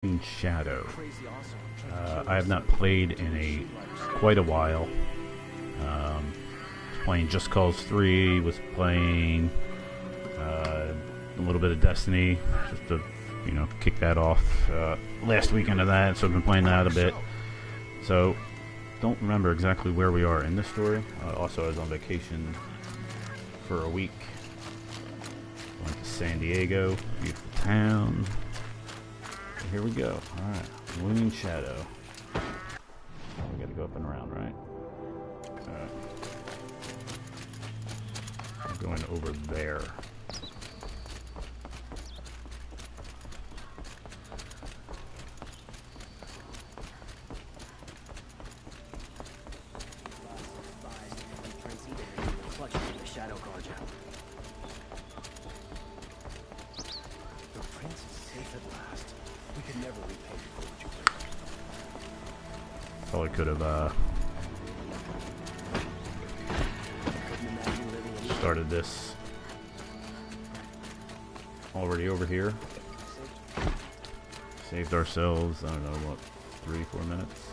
Looming Shadow. I have not played in quite a while. Was playing Just Cause 3, was playing a little bit of Destiny, just to kick that off last weekend of that, so I've been playing that a bit. So don't remember exactly where we are in this story. Also, I was on vacation for a week. Went to San Diego, beautiful town. Here we go. Alright, Looming Shadow. We gotta go up and around, right? Alright. I'm going over there. Probably could have started this already over here. Saved ourselves, I don't know, what, 3-4 minutes?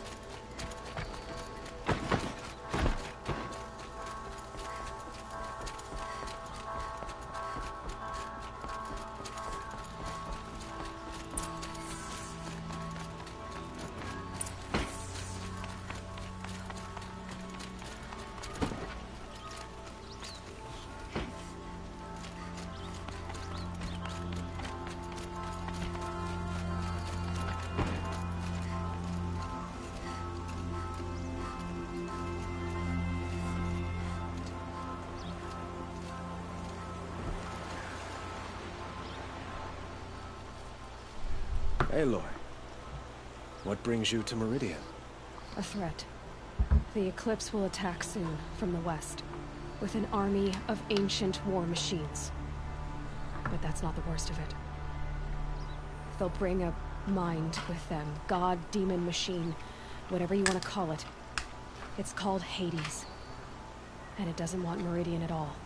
Aloy, what brings you to Meridian? A threat. The Eclipse will attack soon, from the west, with an army of ancient war machines. But that's not the worst of it. They'll bring a mind with them, god, demon, machine, whatever you want to call it. It's called Hades. And it doesn't want Meridian at all.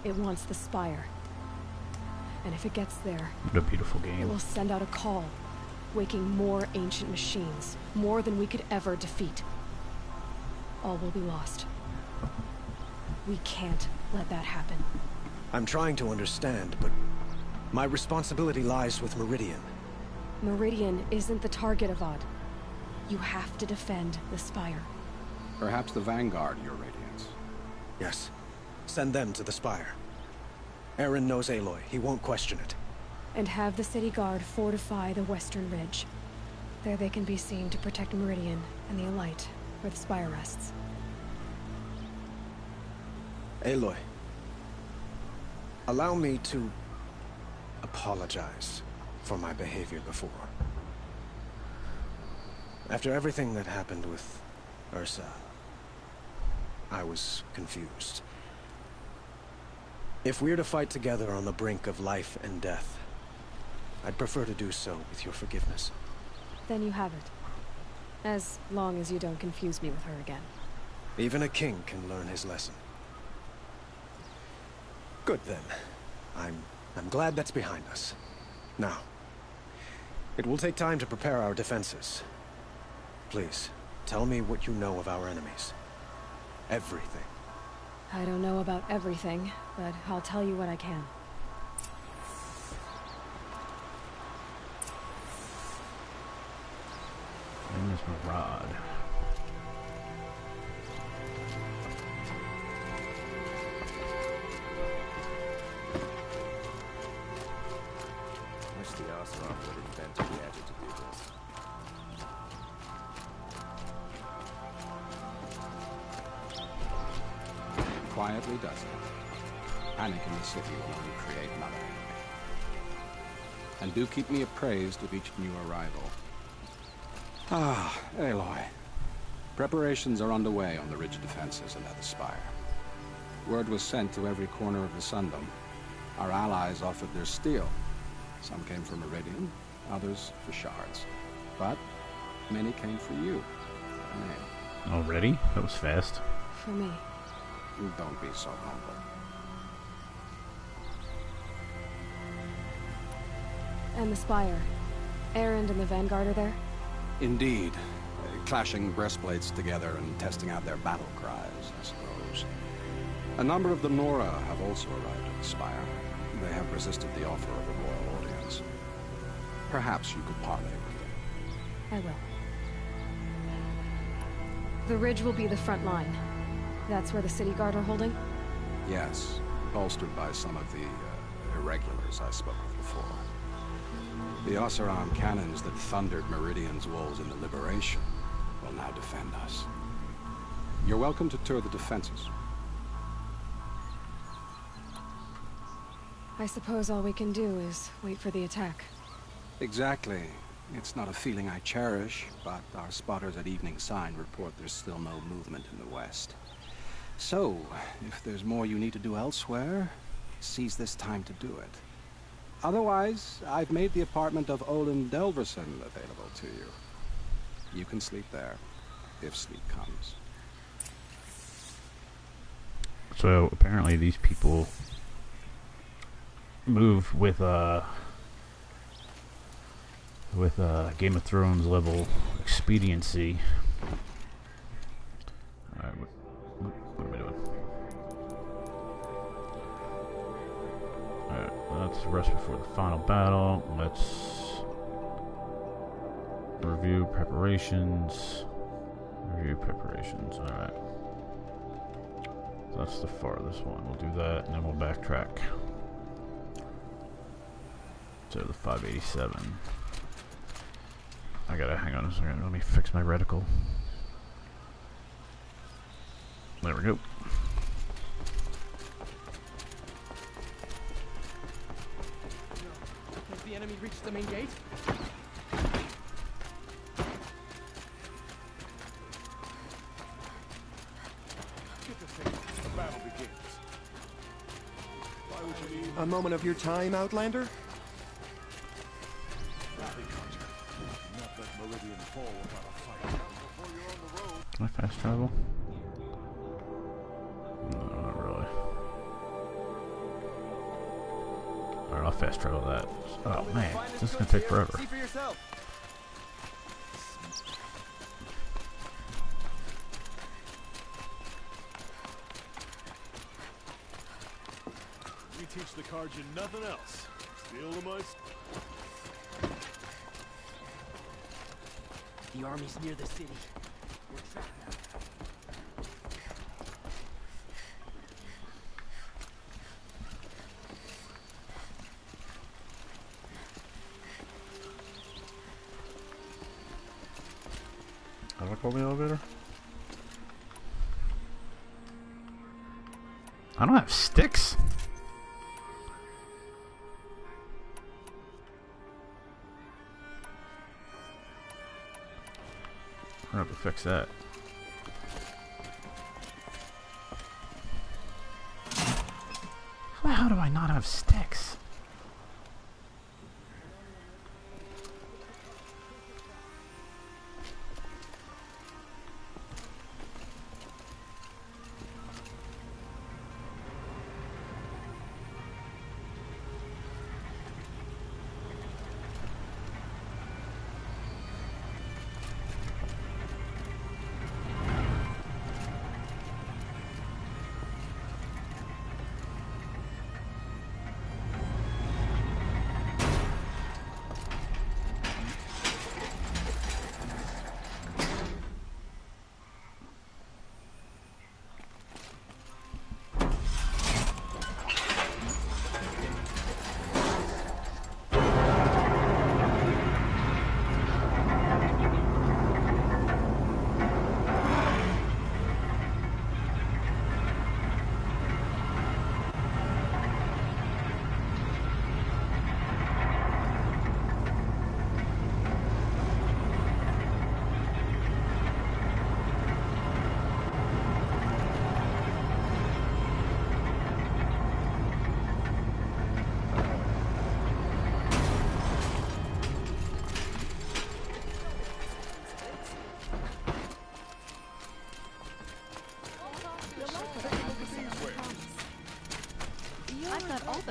It wants the Spire. And if it gets there, what a beautiful game. It will send out a call, waking more ancient machines, more than we could ever defeat. All will be lost. We can't let that happen. I'm trying to understand, but my responsibility lies with Meridian. Meridian isn't the target, Avad. You have to defend the Spire. Perhaps the Vanguard, Your Radiance. Yes. Send them to the Spire. Aaron knows Aloy. He won't question it. And have the city guard fortify the western ridge. There they can be seen to protect Meridian and the Elite, where the Spire rests. Aloy, allow me to apologize for my behavior before. After everything that happened with Ursa, I was confused. If we're to fight together on the brink of life and death, I'd prefer to do so with your forgiveness. Then you have it. As long as you don't confuse me with her again. Even a king can learn his lesson. Good then. I'm glad that's behind us. Now, it will take time to prepare our defenses. Please, tell me what you know of our enemies. Everything. I don't know about everything, but I'll tell you what I can. And there's my rod. Wish the Ocelot would invent a gadget to do this. Quietly does it. Panic in the city will only create another enemy. And do keep me appraised of each new arrival. Ah, Aloy. Preparations are underway on the ridge defenses and at the Spire. Word was sent to every corner of the Sundom. Our allies offered their steel. Some came for Meridian, others for shards. But many came for you. Already? That was fast. For me. Don't be so humble. And the Spire. Erend and the Vanguard are there? Indeed. Clashing breastplates together and testing out their battle cries, I suppose. A number of the Nora have also arrived at the Spire. They have resisted the offer of a royal audience. Perhaps you could parley with them. I will. The ridge will be the front line. That's where the city guard are holding? Yes, bolstered by some of the irregulars I spoke of before. The Oseram cannons that thundered Meridian's walls in the Liberation will now defend us. You're welcome to tour the defenses. I suppose all we can do is wait for the attack. Exactly. It's not a feeling I cherish, but our spotters at Evening Sign report there's still no movement in the west. So, if there's more you need to do elsewhere, seize this time to do it. Otherwise, I've made the apartment of Olin Delverson available to you. You can sleep there, if sleep comes. So, apparently these people move with Game of Thrones level expediency. Alright, what am I doing? Alright, let's rest before the final battle. Let's review preparations. Alright. So that's the farthest one. We'll do that and then we'll backtrack to the 587. I gotta hang on a second. Let me fix my reticle. There we go. Has the enemy reached the main gate? The battle begins. Why would you leave? A moment of your time, Outlander? Not let Meridian fall without a fight. Before you're on the road. Can I fast travel? No, not really. Alright, I'll fast travel that. Oh man, this is gonna take forever. See for yourself. We teach the Karjan nothing else. Steal the mice. The army's near the city. We're trapped now. How do I call the elevator? I don't have sticks. I have to fix that. How do I not have sticks?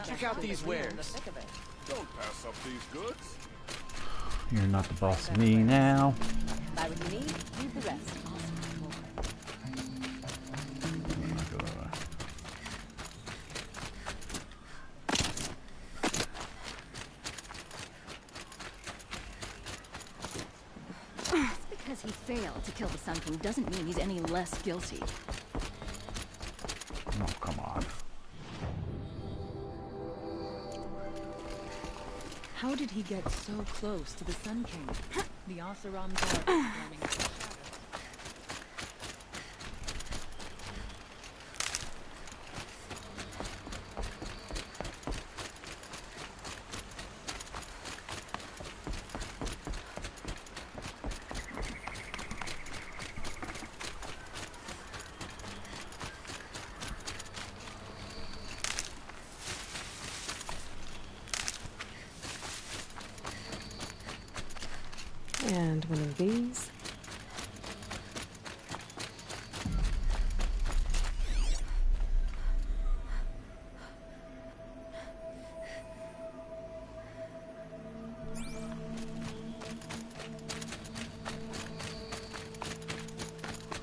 Check out these wares. Don't pass up these goods. You're not the boss of me now. Buy what you need, leave the rest. Just because he failed to kill the Sun King doesn't mean he's any less guilty. Oh, come on. How did he get so close to the Sun King? The Oseram guard Looming Shadow. And one of these.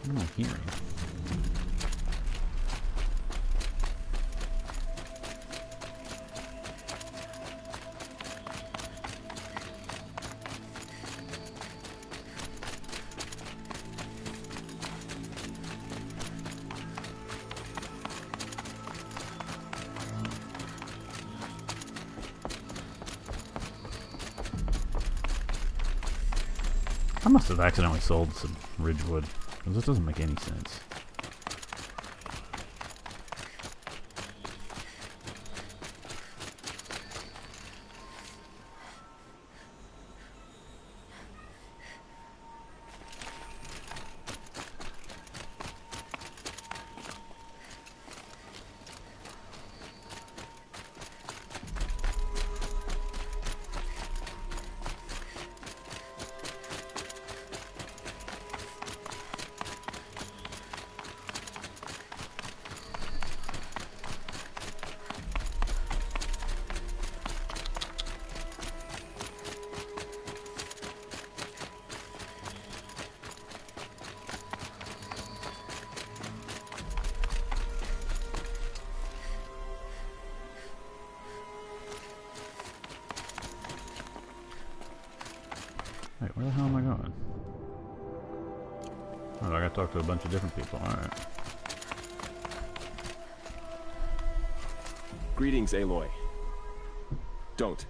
I'm not hearing. I must have accidentally sold some Ridgewood, because this doesn't make any sense. Wait, where the hell am I going? Oh, I gotta talk to a bunch of different people. Alright. Greetings, Aloy. Don't.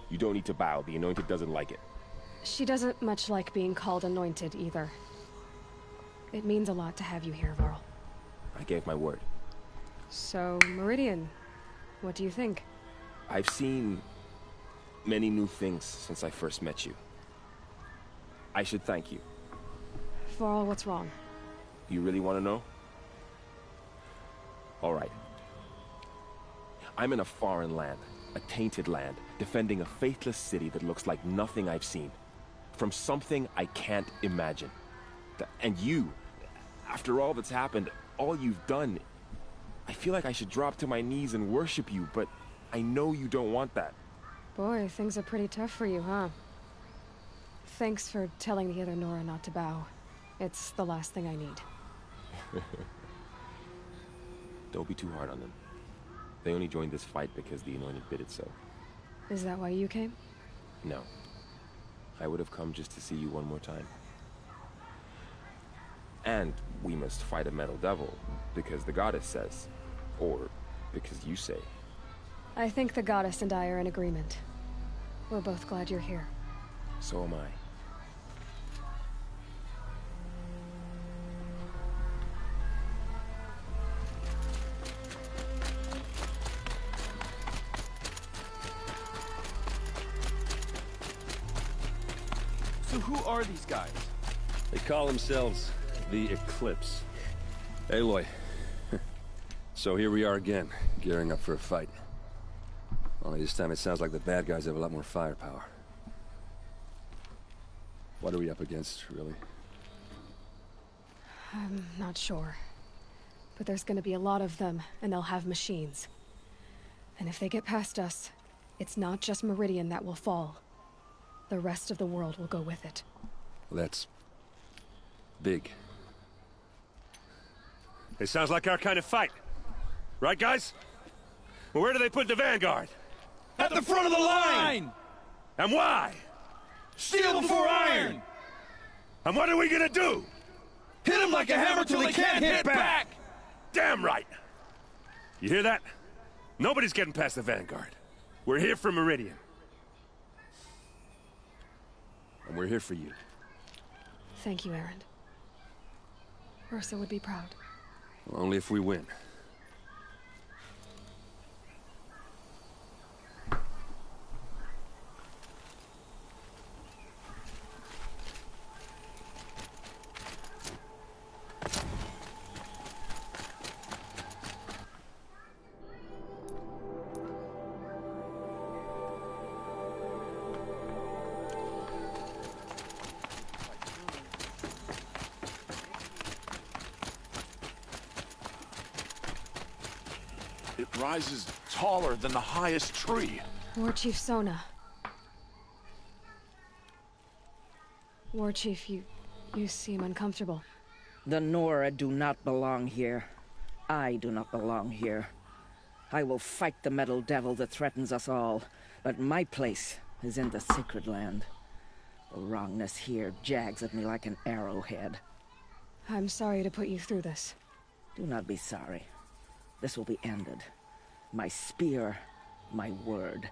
You don't need to bow. The Anointed doesn't like it. She doesn't much like being called anointed either. It means a lot to have you here, Varl. I gave my word. So, Meridian, what do you think? I've seen many new things since I first met you. I should thank you. Varl, what's wrong? You really want to know? All right. I'm in a foreign land, a tainted land, defending a faithless city that looks like nothing I've seen. From something I can't imagine. And you, after all that's happened, all you've done, I feel like I should drop to my knees and worship you, but I know you don't want that. Boy, things are pretty tough for you, huh? Thanks for telling the other Nora not to bow. It's the last thing I need. Don't be too hard on them. They only joined this fight because the Anointed bid it so. Is that why you came? No. I would have come just to see you one more time. And we must fight a metal devil, because the goddess says. Or because you say. I think the goddess and I are in agreement. We're both glad you're here. So am I. So who are these guys? They call themselves the Eclipse. Aloy. So here we are again, gearing up for a fight. Only this time it sounds like the bad guys have a lot more firepower. What are we up against, really? I'm not sure. But there's gonna be a lot of them, and they'll have machines. And if they get past us, it's not just Meridian that will fall. the rest of the world will go with it. Well, that's big. It sounds like our kind of fight. Right, guys? Well, where do they put the Vanguard? At the front of the line! And why? Steel before iron! And what are we gonna do? Hit him like a hammer till he can't hit back! Damn right! You hear that? Nobody's getting past the Vanguard. We're here for Meridian. And we're here for you. Thank you, Erend. Ursa would be proud. Well, only if we win. It rises taller than the highest tree. War Chief Sona. War Chief, you seem uncomfortable. The Nora do not belong here. I do not belong here. I will fight the metal devil that threatens us all, but my place is in the sacred land. The wrongness here jags at me like an arrowhead. I'm sorry to put you through this. Do not be sorry. This will be ended. My spear, my word.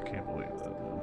Can't believe that, man.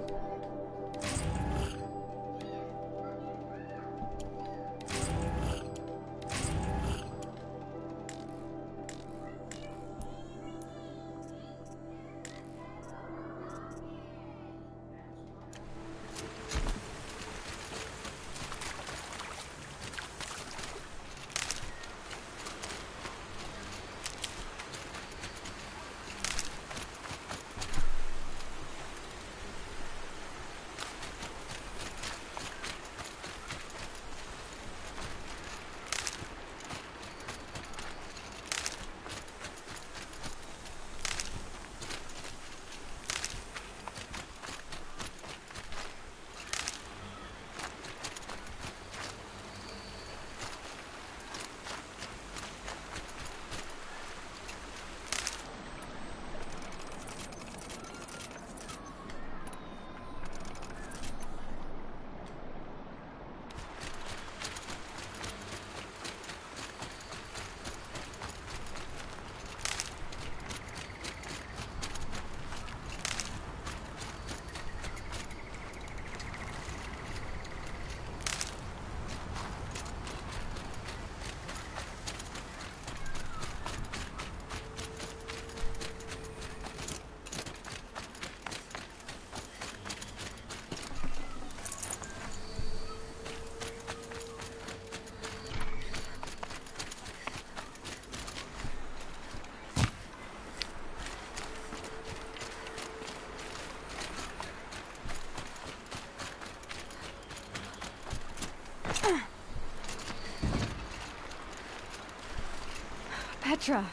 Petra!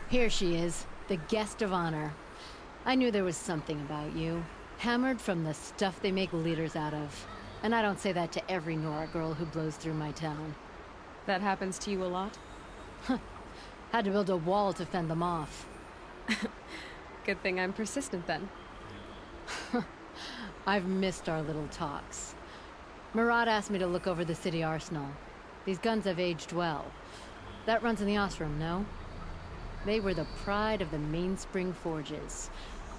Here she is, the guest of honor. I knew there was something about you. Hammered from the stuff they make leaders out of. And I don't say that to every Nora girl who blows through my town. That happens to you a lot? Had to build a wall to fend them off. Good thing I'm persistent then. I've missed our little talks. Murad asked me to look over the city arsenal. These guns have aged well. That runs in the Osram, no? They were the pride of the Mainspring Forges,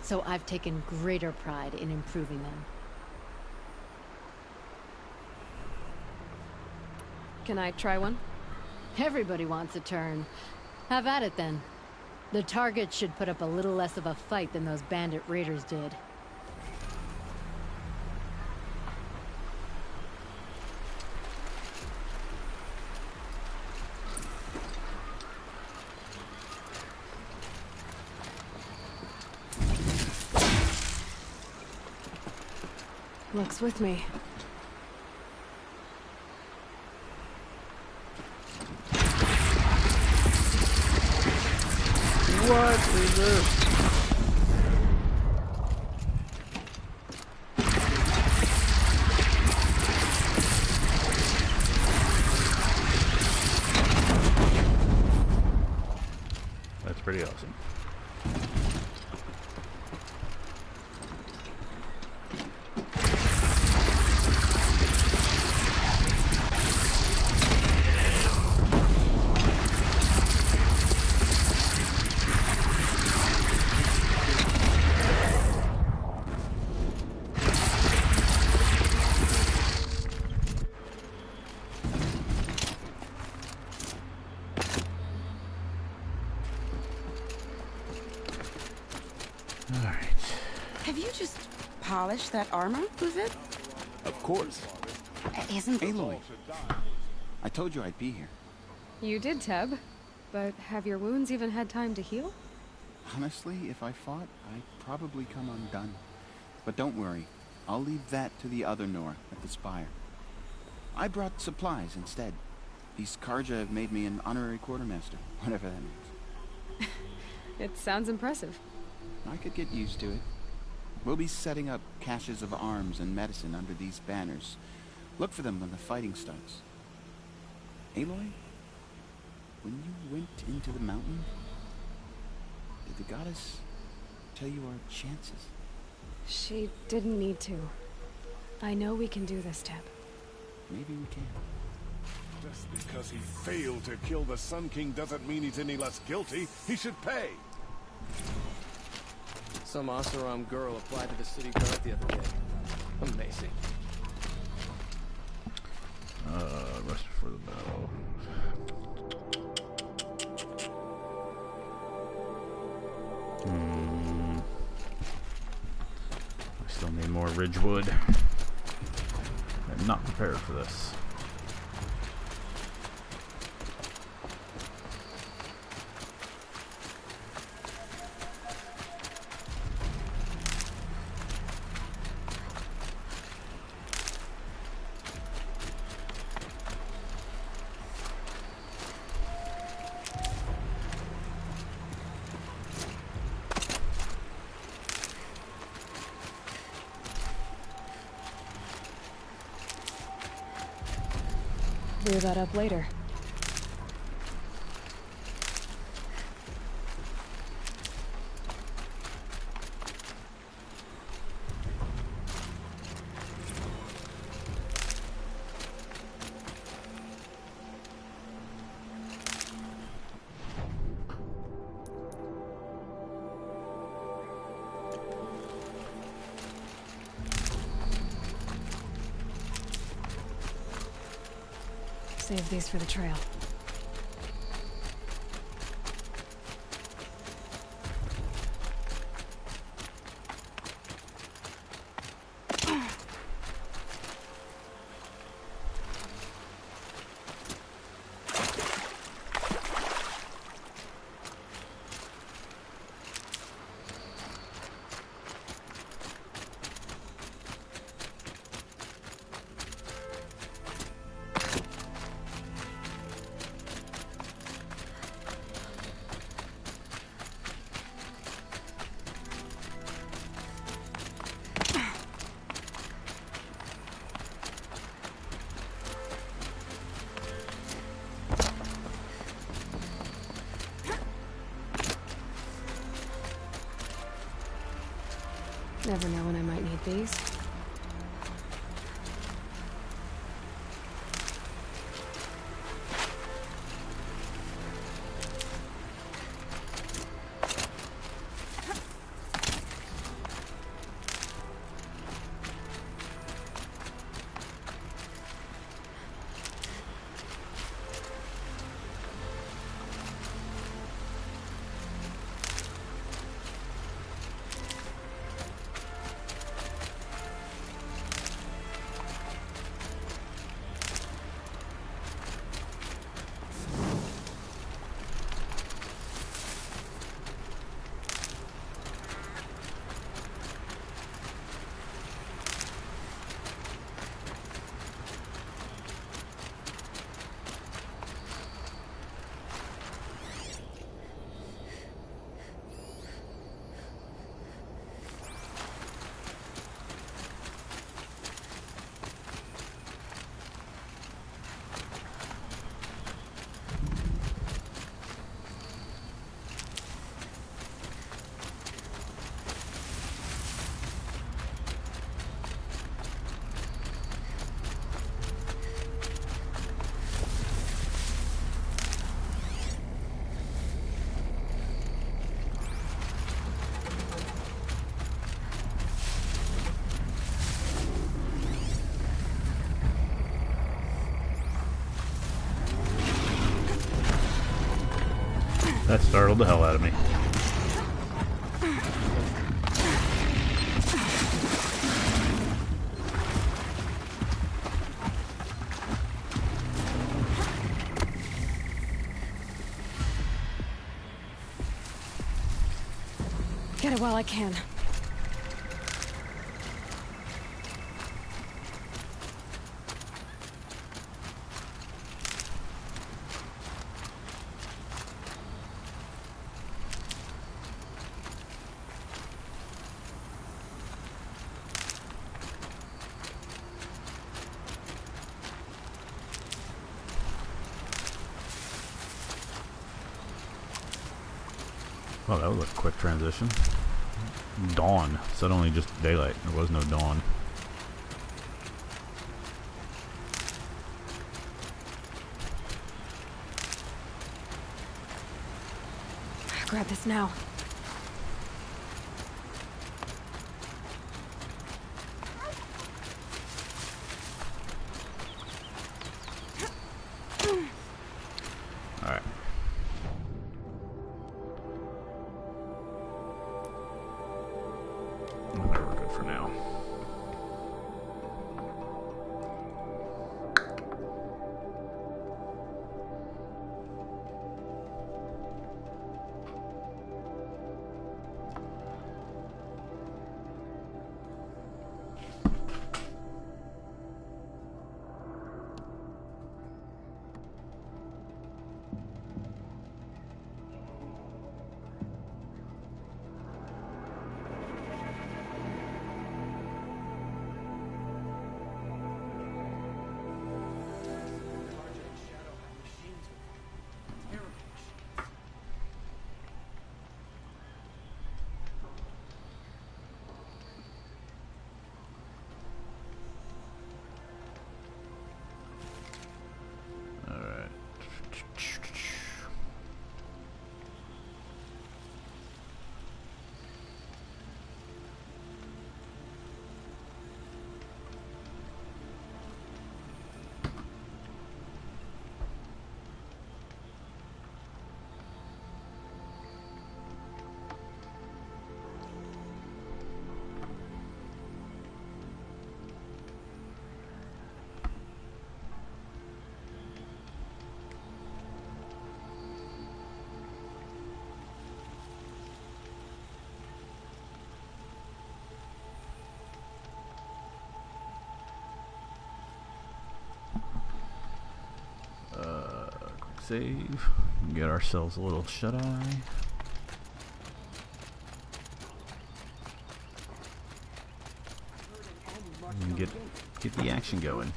so I've taken greater pride in improving them. Can I try one? Everybody wants a turn. Have at it then. The target should put up a little less of a fight than those bandit raiders did. Luck's with me. What is this? That's pretty awesome. Have you just polished that armor, Buzit? Of course. Isn't Aloy, I told you I'd be here. You did, Teb. But have your wounds even had time to heal? Honestly, if I fought, I'd probably come undone. But don't worry. I'll leave that to the other Nora at the Spire. I brought supplies instead. These Karja have made me an honorary quartermaster, whatever that means. It sounds impressive. I could get used to it. We'll be setting up caches of arms and medicine under these banners. Look for them when the fighting starts. Aloy, when you went into the mountain, did the goddess tell you our chances? She didn't need to. I know we can do this, Teb. Maybe we can. Just because he failed to kill the Sun King doesn't mean he's any less guilty. He should pay. Some Oseram girl applied to the city guard the other day. Amazing. Rest before the battle. I still need more Ridgewood. I'm not prepared for this. Clear that up later. Save these for the trail. Never know when I might need these. That startled the hell out of me. Get it while I can. Well, that was a quick transition. Dawn. Suddenly just daylight. There was no dawn. Grab this now. Alright. We're good for now. Save. Get ourselves a little shut-eye. And get the action going.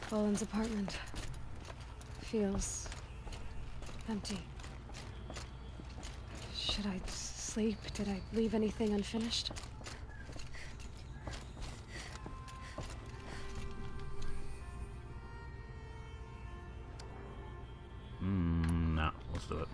Boland's apartment feels empty. Should I sleep? Did I leave anything unfinished? No, let's do it.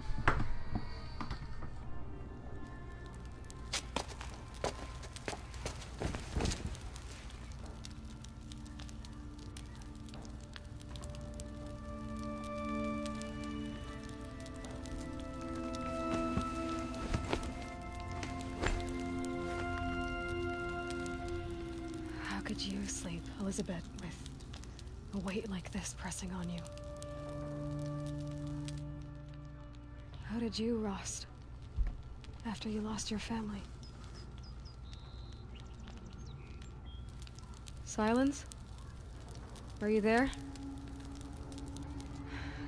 How could you sleep, Elizabeth, with a weight like this pressing on you? How did you, Rost, after you lost your family? Silence? Are you there?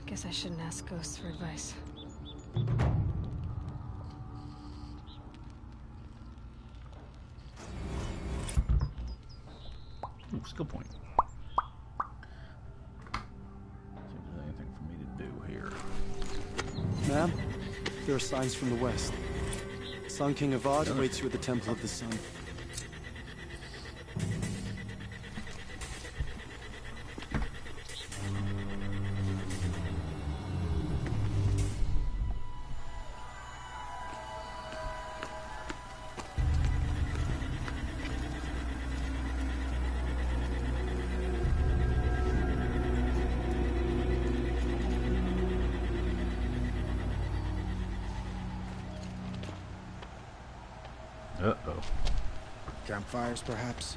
Guess I shouldn't ask ghosts for advice. Ooh, skill point. See if there's anything for me to do here. Ma'am, there are signs from the west. Sun King Avad awaits you at the Temple of the Sun. Uh-oh. Campfires, perhaps?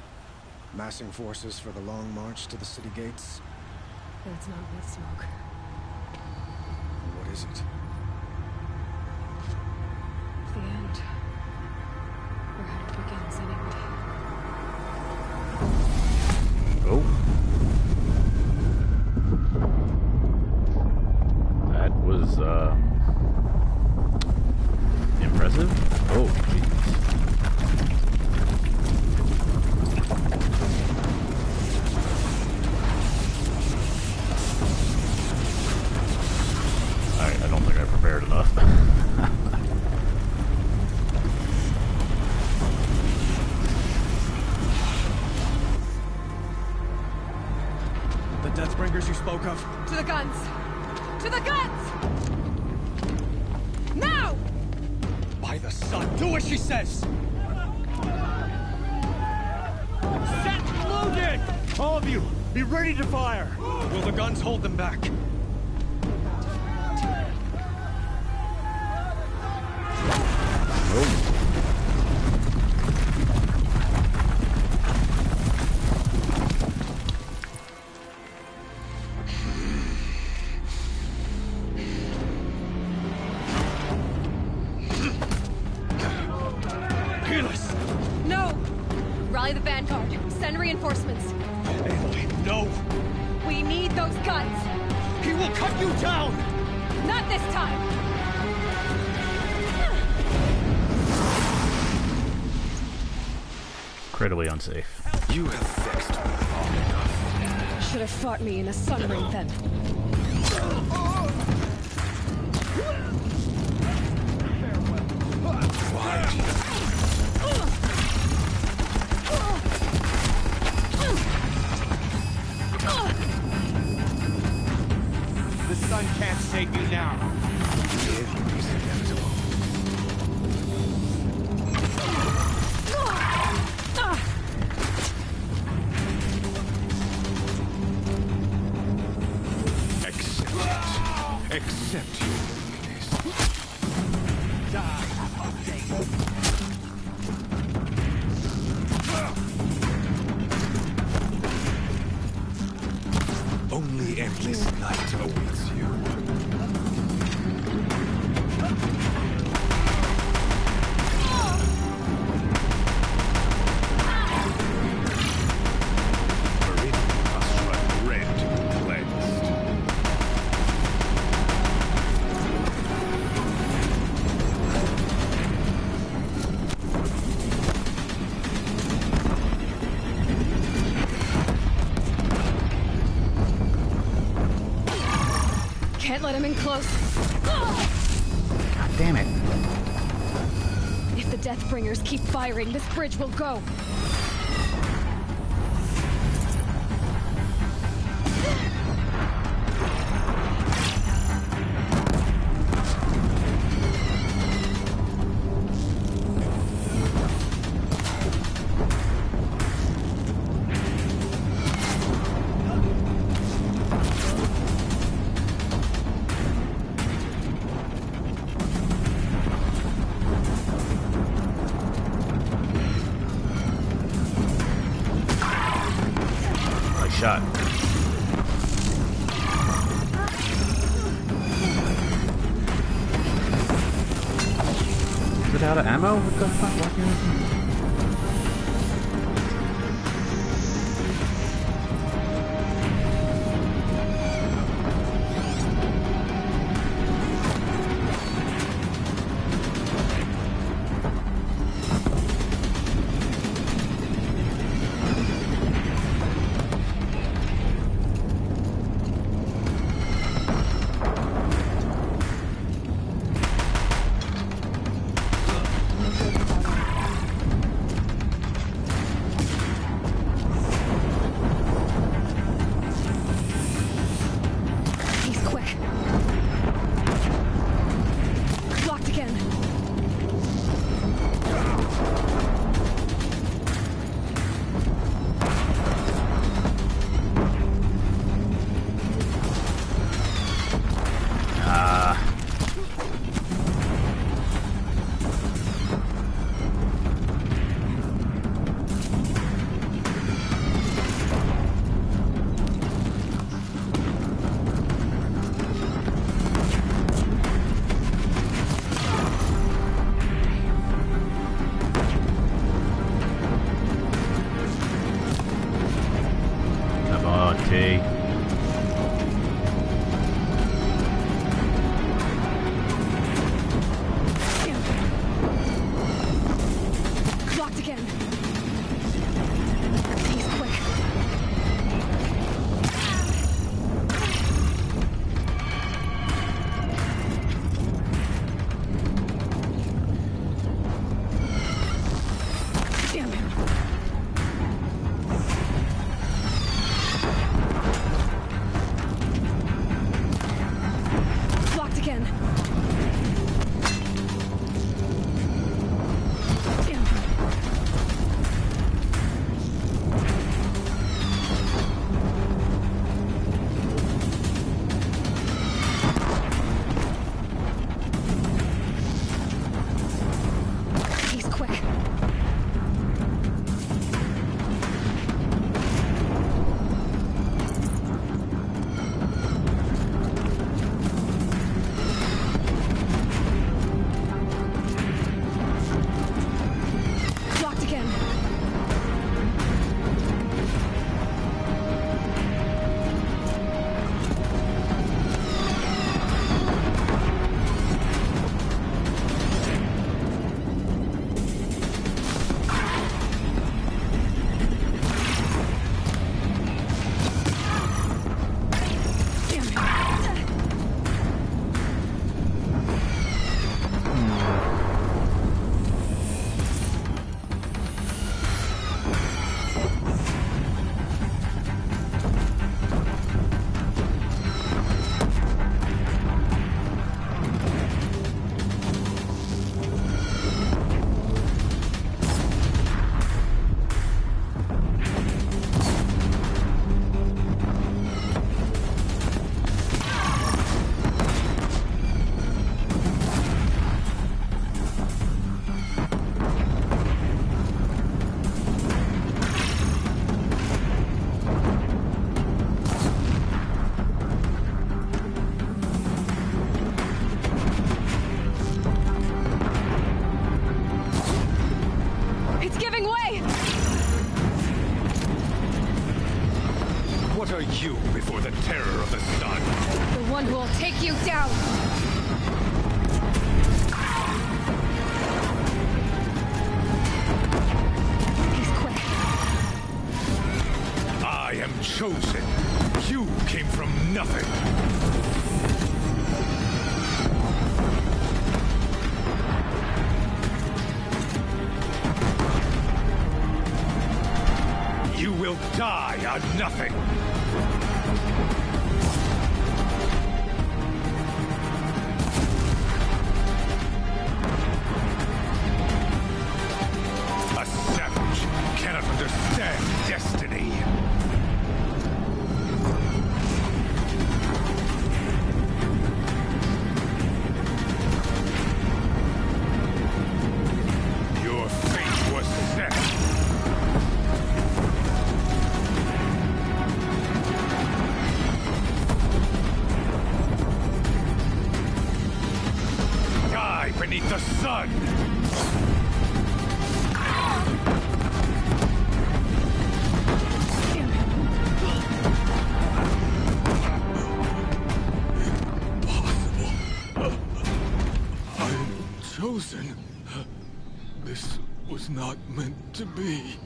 Massing forces for the long march to the city gates? It's not with smoke. What is it? The end. Where it begins, anyway. Oh. That was, impressive. Oh, jeez. I don't think I prepared enough. The Deathbringers you spoke of? To the guns! To the guns! Now! By the sun, do as she says! Set loaded! All of you, be ready to fire! Will the guns hold them back? No! Rally the vanguard. Send reinforcements. Aloy, no! We need those guns! He will cut you down! Not this time! Incredibly unsafe. You have fixed me long enough. Should have fought me in a sun ring then. The sun can't save you now. It is inevitable. Accept your weakness. Only endless night awaits you. Can't let him in close. God damn it. If the Deathbringers keep firing, this bridge will go. Shot. Is it out of ammo? What the fuck? Why can't What are you before the terror of the sun? The one who will take you down! He's quick. I am chosen. You came from nothing. got nothing. A savage cannot understand destiny. Your fate was set. Die beneath the sun! I'm chosen. This was not meant to be.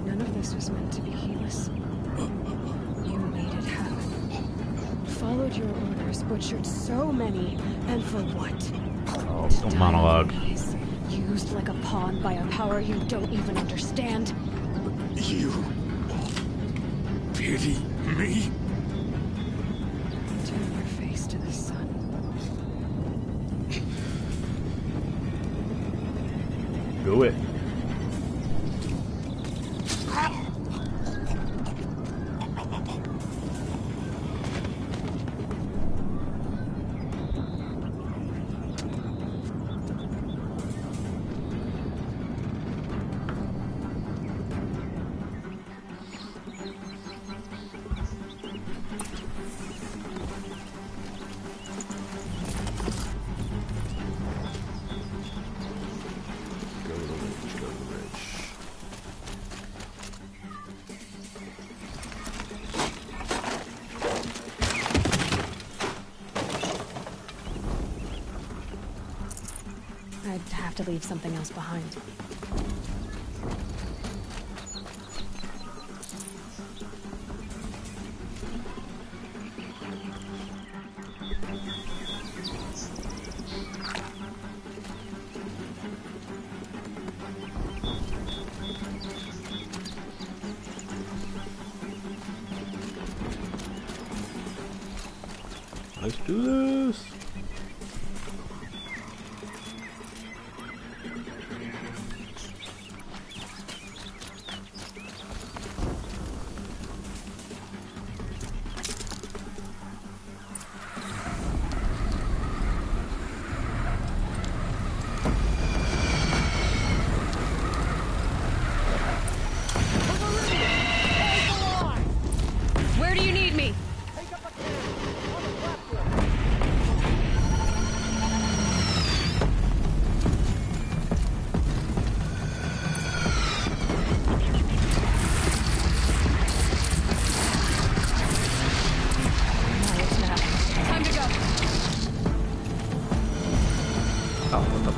None of this was meant to be heedless. You made it happen. Followed your orders, butchered so many, and for what? Oh, don't monologue. Used like a pawn by a power you don't even understand. You pity me? Turn your face to the sun. Do it. I'd have to leave something else behind. Let's do this. Where do you need me? Time to go. Oh, what the?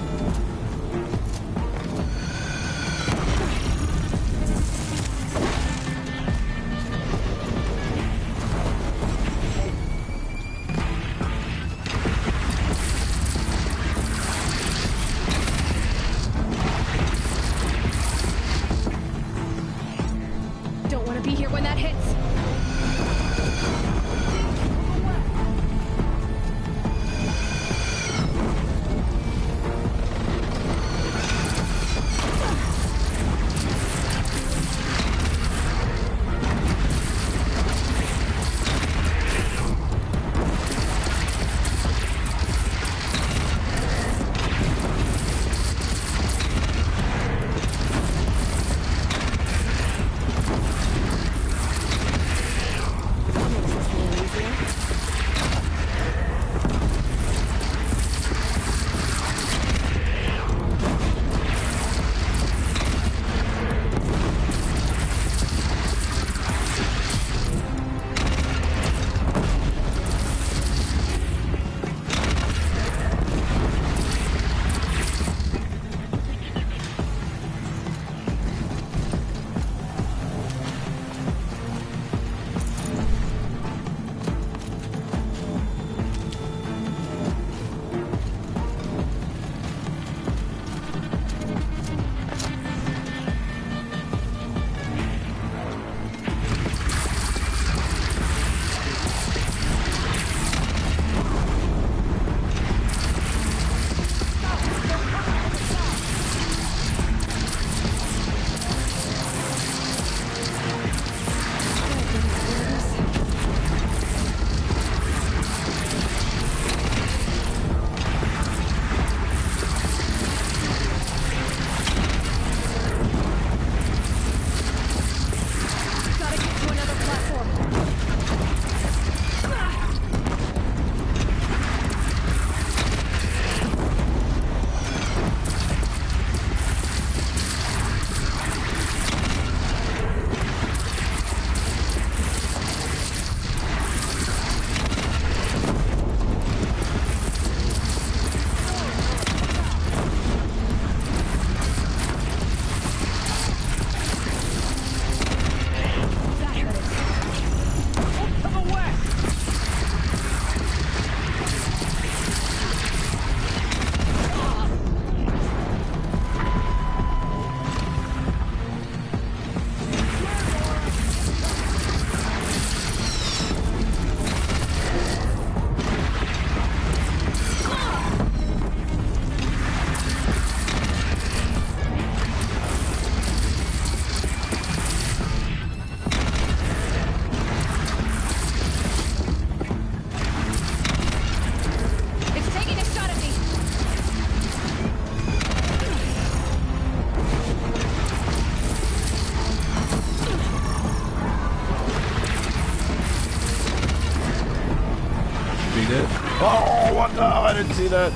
Don't want to be here when that hits. he did. Oh, what? No, I didn't see that.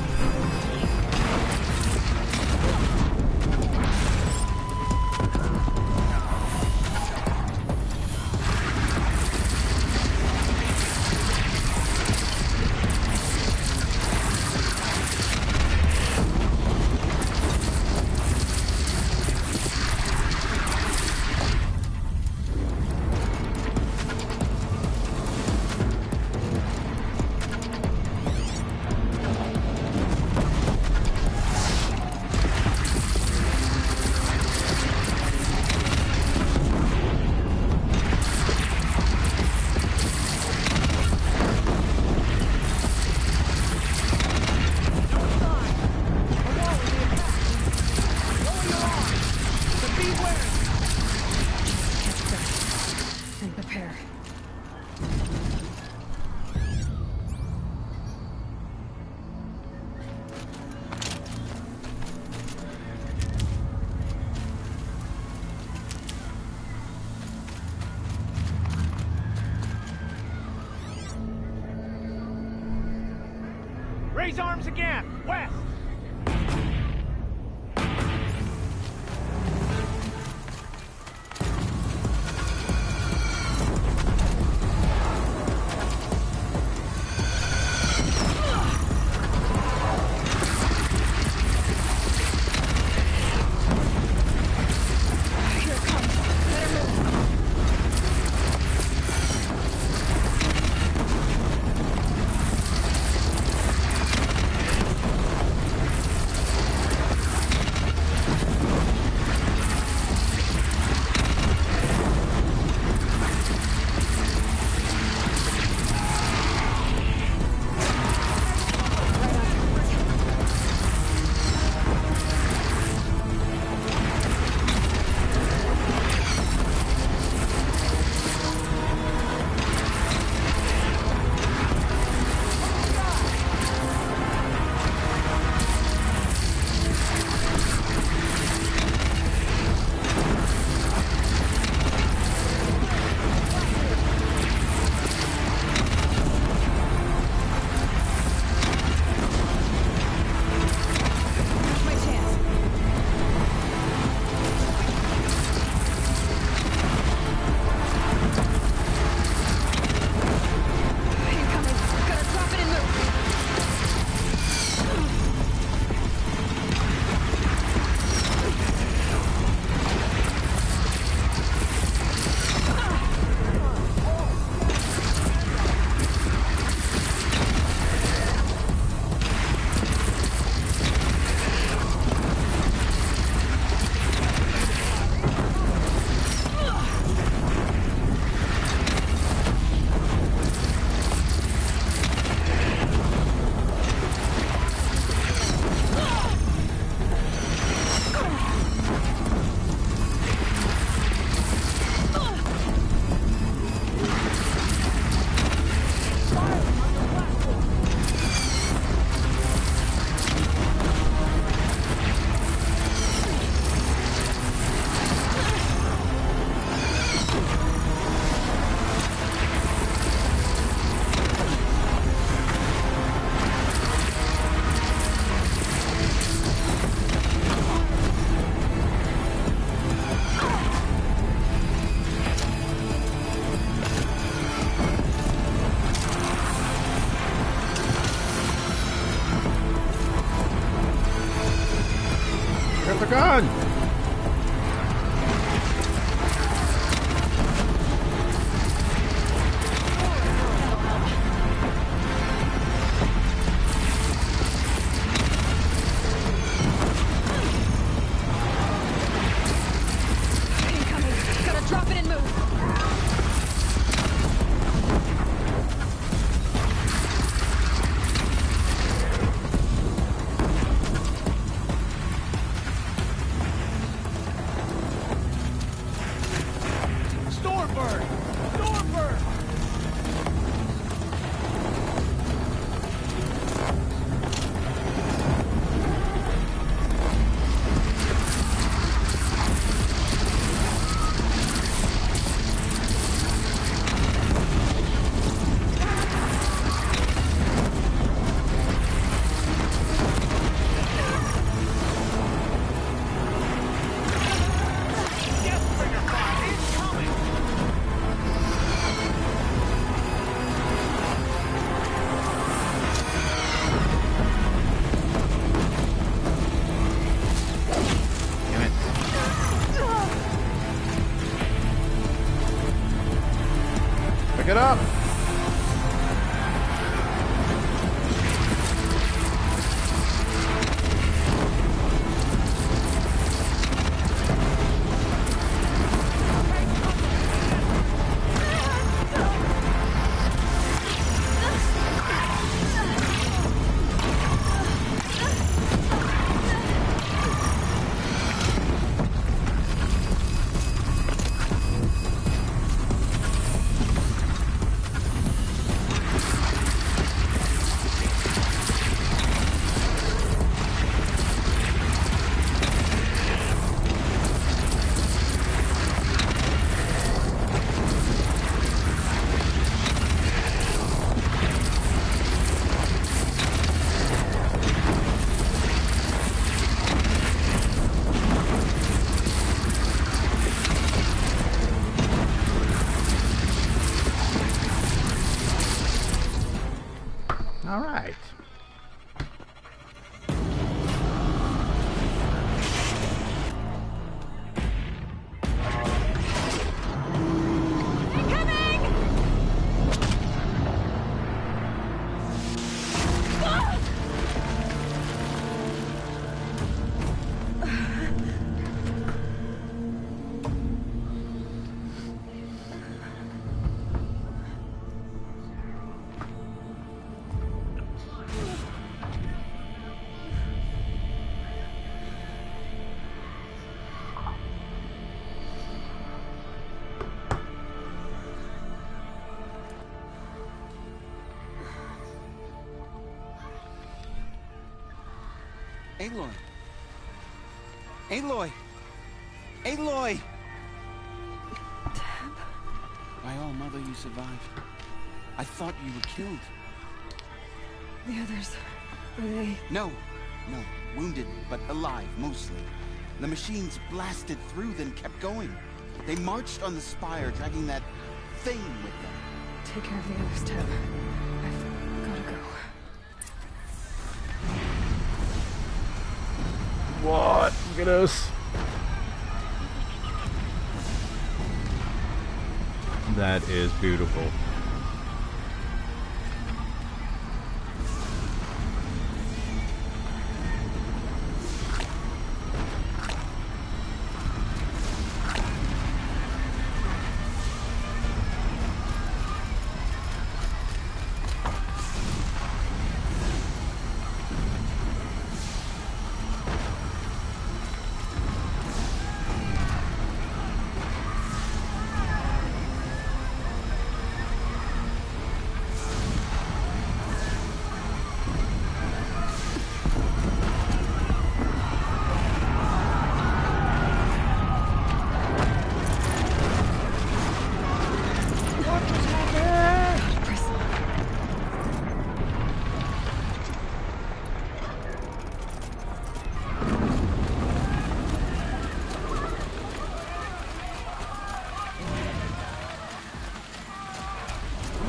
Raise arms again! West! Get the gun! Gotta drop it and move. it up. All right. Aloy! Aloy! Aloy! Deb? My own mother, you survived. I thought you were killed. The others, were they... No. Wounded, but alive, mostly. The machines blasted through, then kept going. They marched on the spire, dragging that thing with them. Take care of the others, Deb. I've gotta go. What? Look at this. That is beautiful.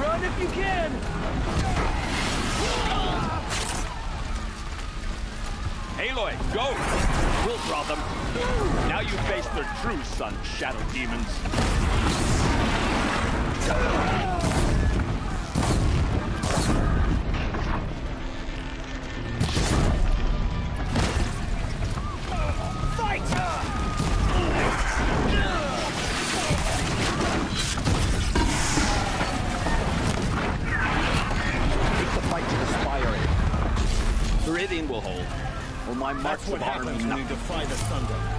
Run if you can! Aloy, go! We'll draw them. Now you face their true son, Shadow Demons. Meridian will hold. Or my marks That's what of honor happens mean when you nothing. defy the thunder.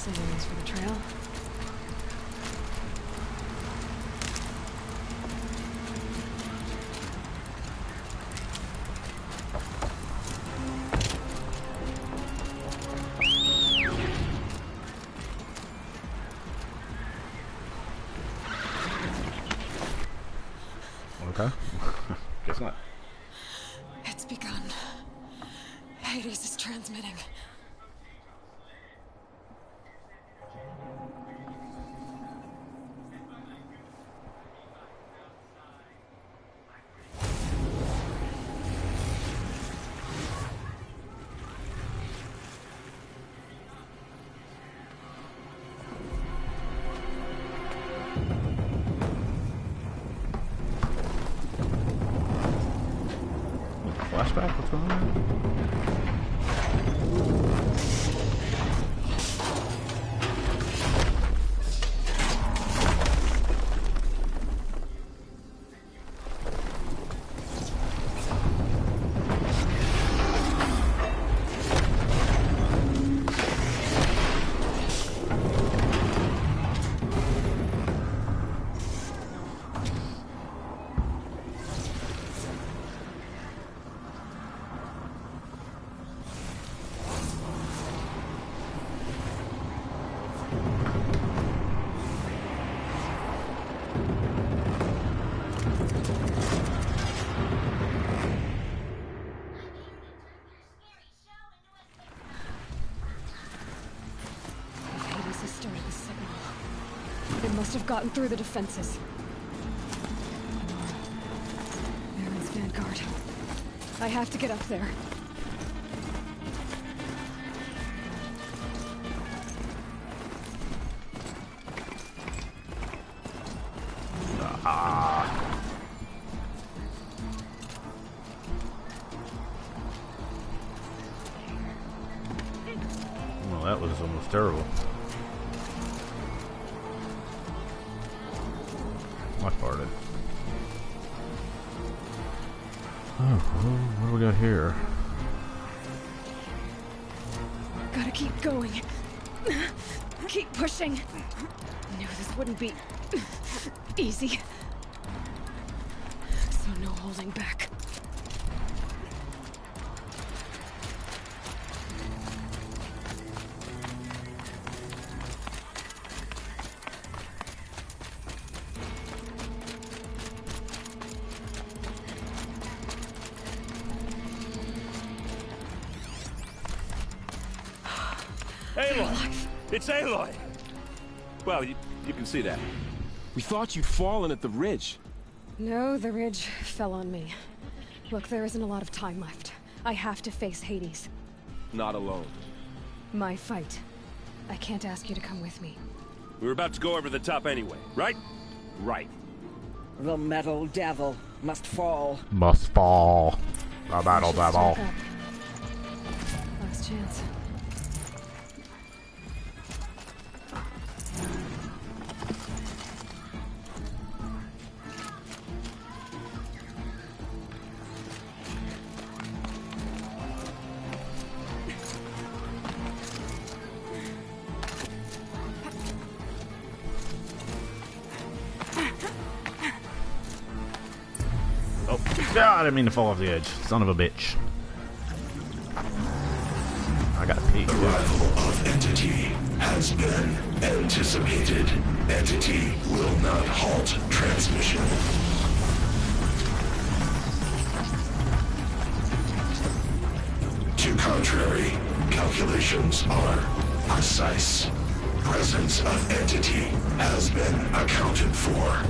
Signals for the trail. Okay. Guess not. It's begun. Hades is transmitting. Flashback? What's going on? Hades has started the signal. It must have gotten through the defenses. Baron's vanguard. I have to get up there. Well, that was almost terrible. My part of it. Oh, well, what do we got here? Gotta keep going. Keep pushing. I knew this wouldn't be easy. So no holding back. Aloy! It's Aloy! Well, you can see that. We thought you'd fallen at the ridge. No, the ridge fell on me. Look, there isn't a lot of time left. I have to face Hades. Not alone. My fight. I can't ask you to come with me. We were about to go over the top anyway, right? Right. The metal devil must fall. Must fall. The battle I should devil. stock up. Last chance. Oh, God, I didn't mean to fall off the edge. Son of a bitch. I got peeked. Arrival of Entity has been anticipated. Entity will not halt transmission. To contrary, calculations are precise. Presence of Entity has been accounted for.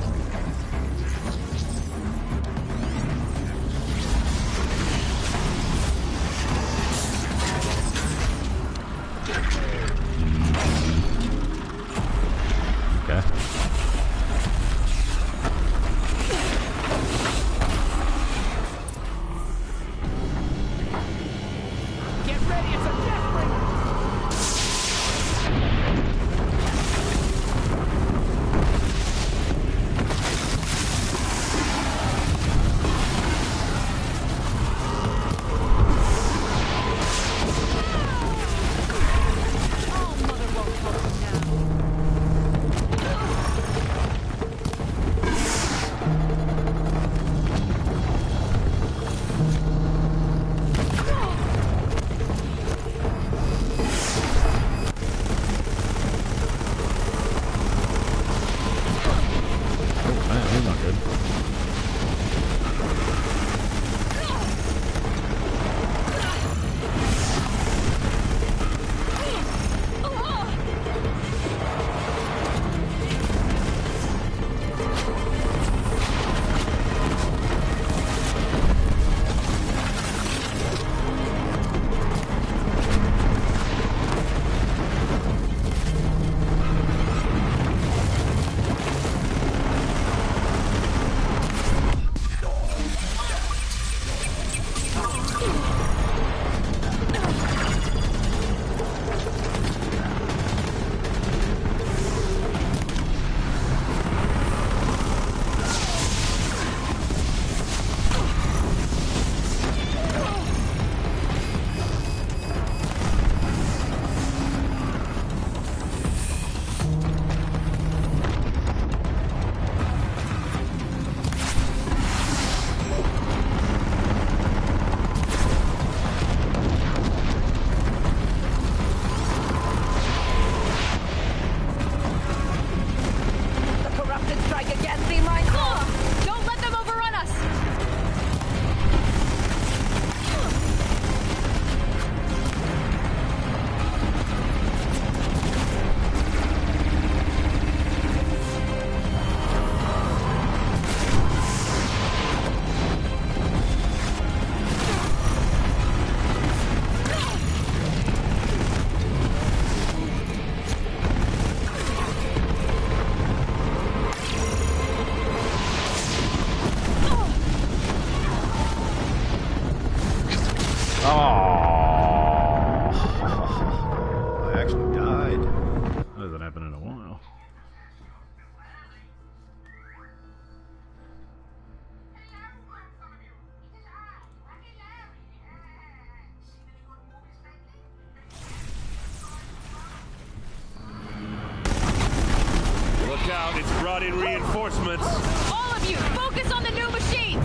Oh, I actually died. That hasn't happened in a while. Look out, it's brought in reinforcements. All of you, focus on the new machines!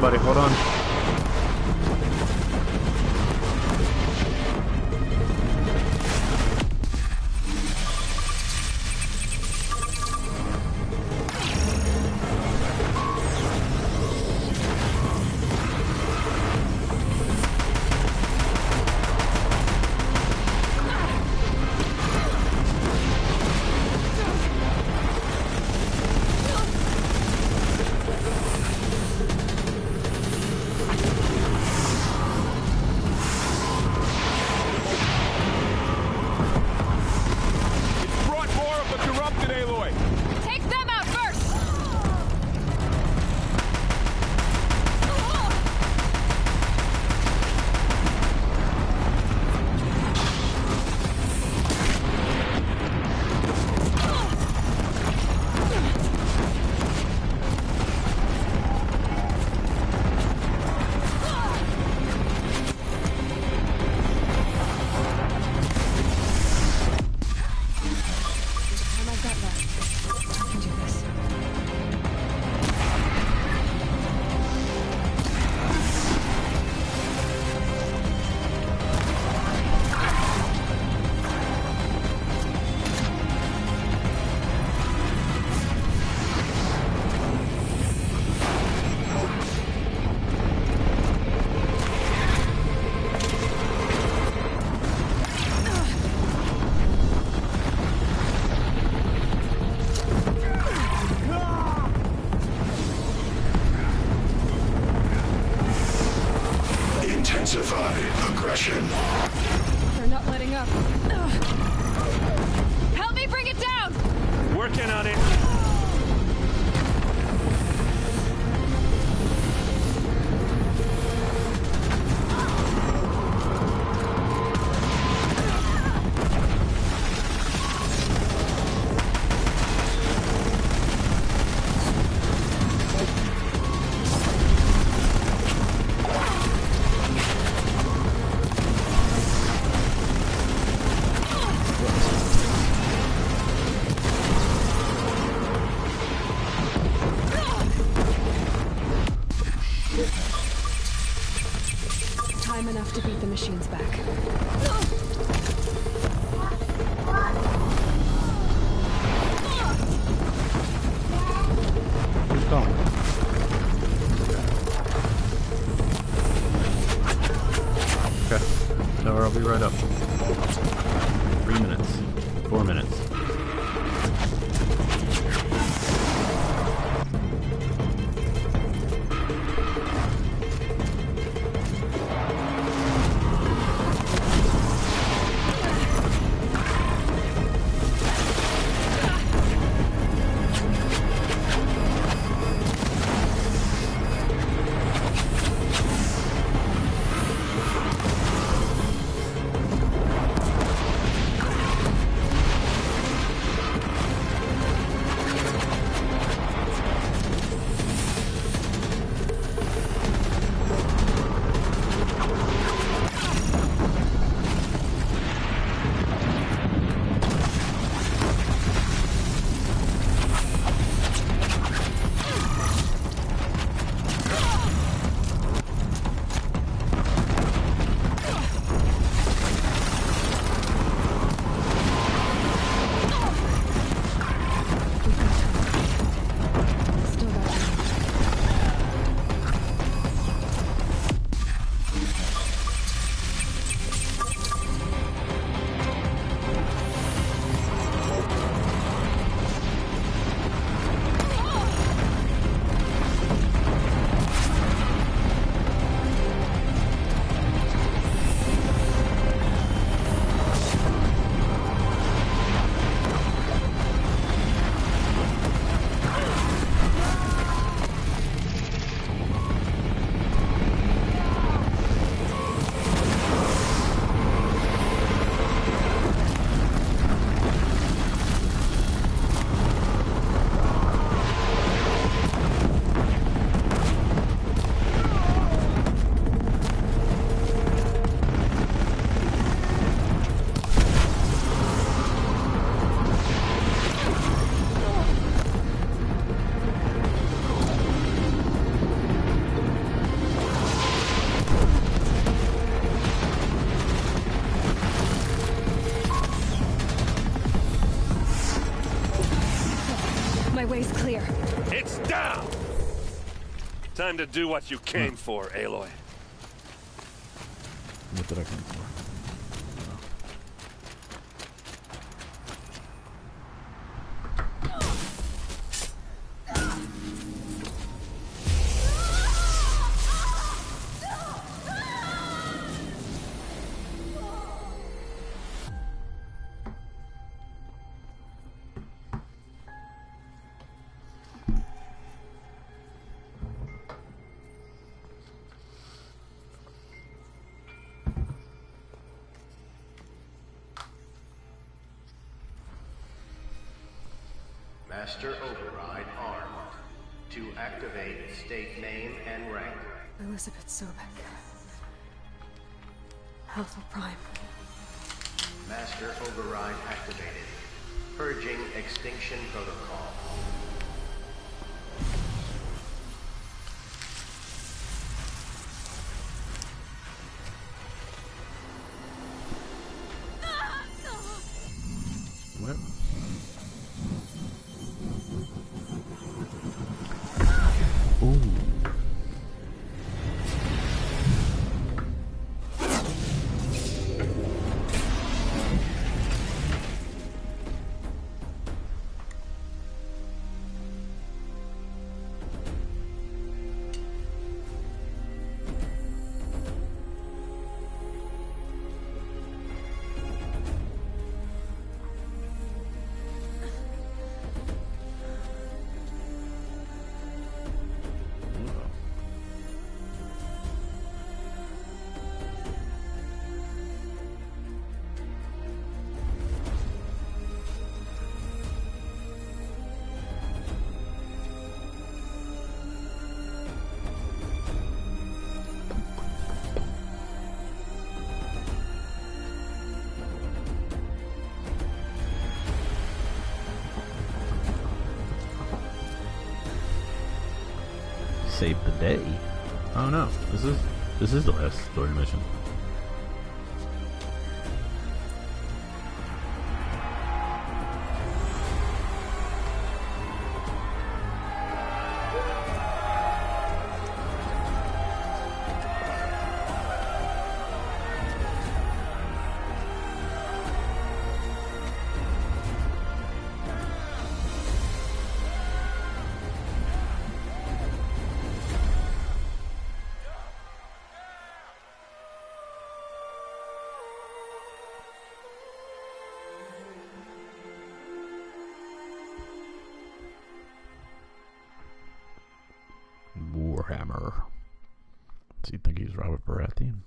Buddy, hold on. Intensify aggression. They're not letting up. Ugh. Help me bring it down! Working on it. Time enough to beat the machines back. Who's calling? Okay. No, I'll be right up. 3 minutes. 4 minutes. My way's clear. It's down! Time to do what you came for, Aloy. What did I come for? Master Override armed. To activate state name and rank. Elizabeth Sobek. Alpha Prime. Master Override activated. Purging extinction protocol. What? Ooh. save the day. Oh no, this is the last story mission. Warhammer. Does he think he's Robert Baratheon?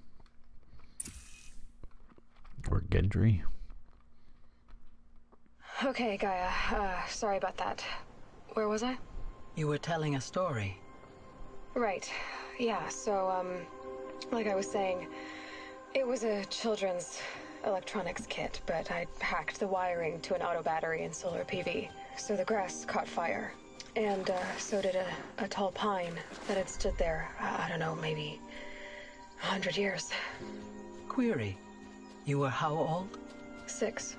Or Gendry? Okay, Gaia. Sorry about that. Where was I? You were telling a story. Right. Yeah, so, like I was saying, it was a children's electronics kit, but I hacked the wiring to an auto battery and solar PV. So the grass caught fire. And, so did a tall pine that had stood there, I don't know, maybe 100 years. Query. You were how old? 6.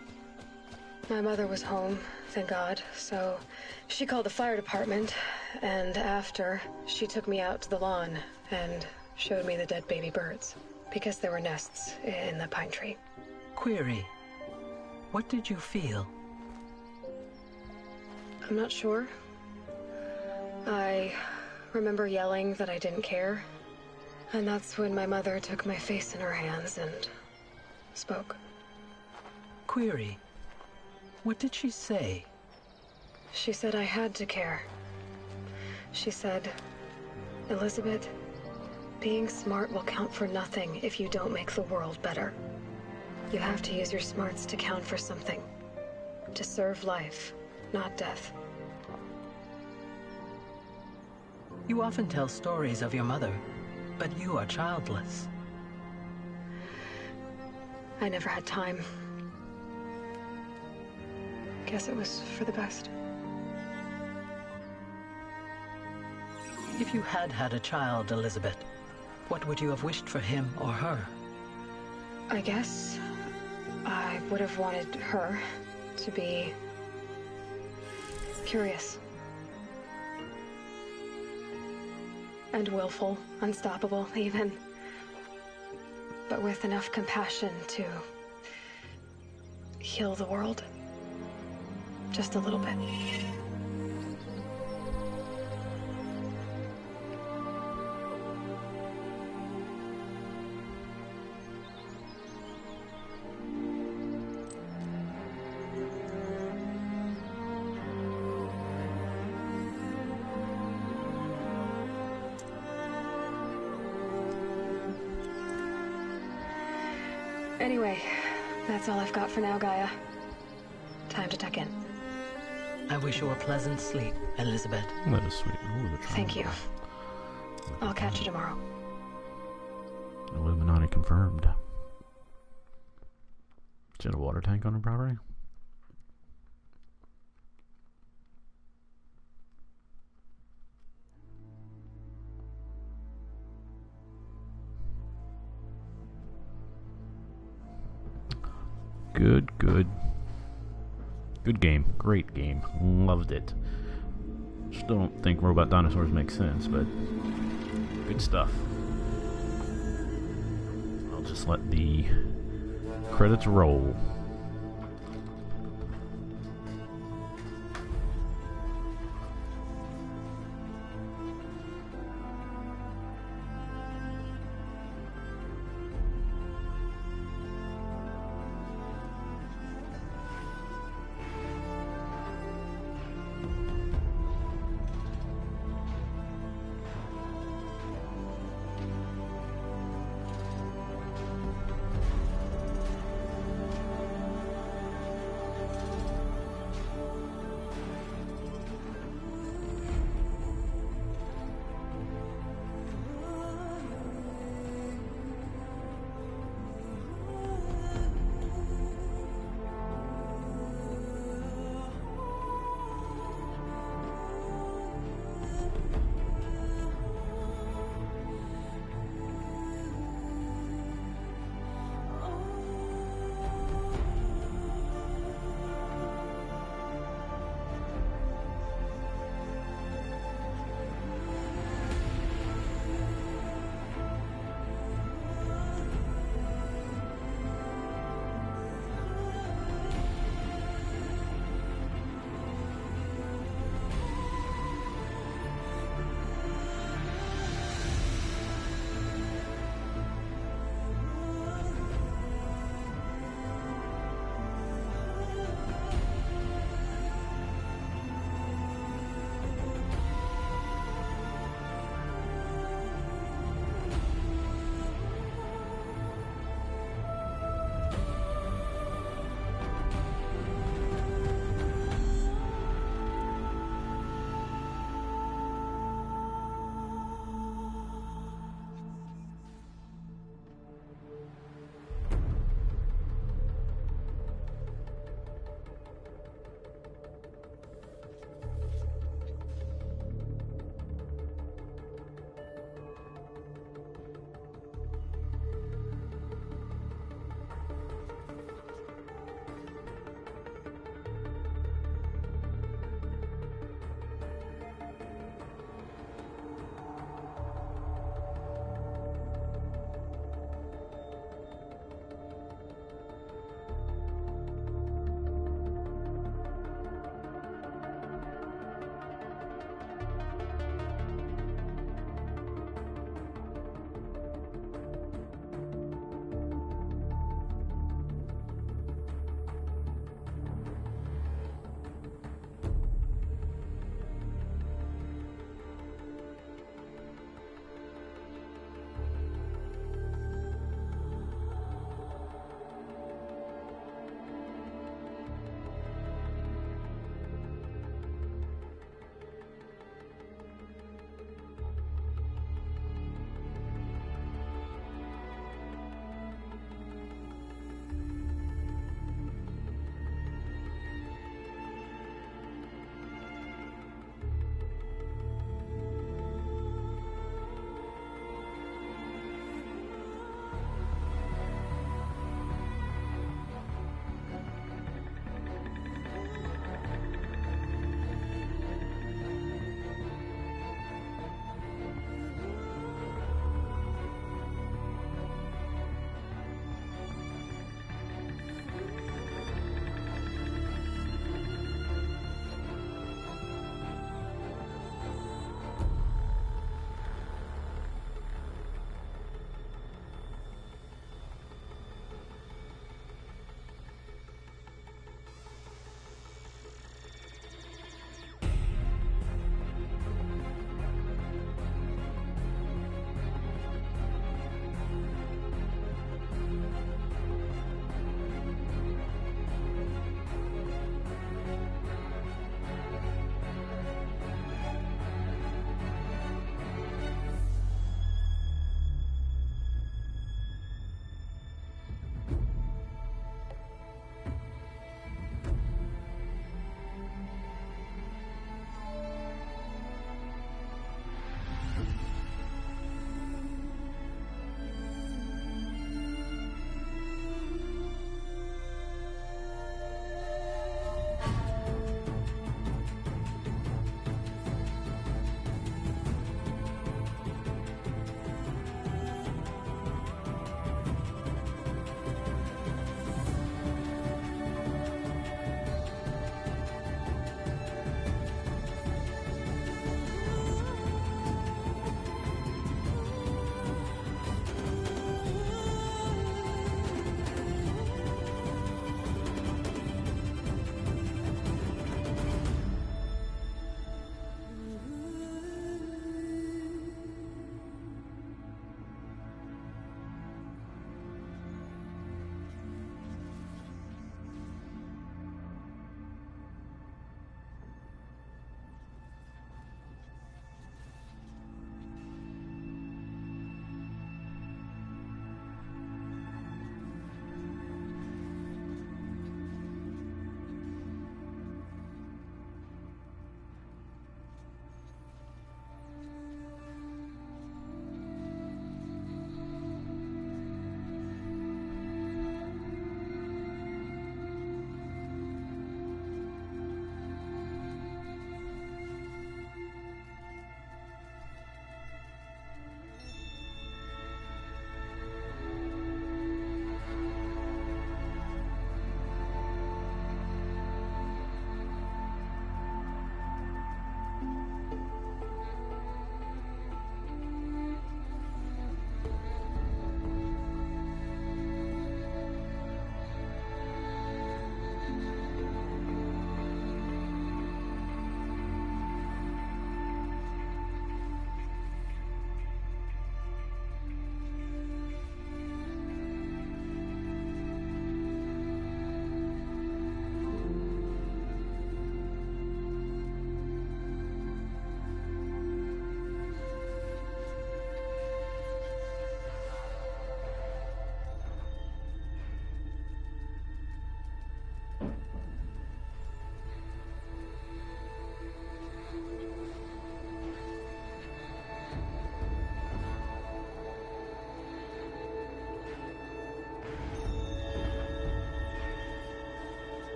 My mother was home, thank God, so she called the fire department, and after, she took me out to the lawn and showed me the dead baby birds, because there were nests in the pine tree. Query. What did you feel? I'm not sure. I remember yelling that I didn't care, and that's when my mother took my face in her hands and spoke. Query. What did she say? She said I had to care. She said, Elizabeth, being smart will count for nothing if you don't make the world better. You have to use your smarts to count for something. To serve life, not death. You often tell stories of your mother, but you are childless. I never had time. Guess it was for the best. If you had had a child, Elizabeth, what would you have wished for him or her? I guess I would have wanted her to be curious. And willful, unstoppable, even. But with enough compassion to heal the world. Just a little bit. Anyway, that's all I've got for now, Gaia. Time to tuck in. I wish you a pleasant sleep, Elizabeth. That is sweet. Ooh, the Thank you. I'll catch you tomorrow. Illuminati confirmed. She had a water tank on her property? Good game. Great game. Loved it. Still don't think robot dinosaurs make sense, but good stuff. I'll just let the credits roll.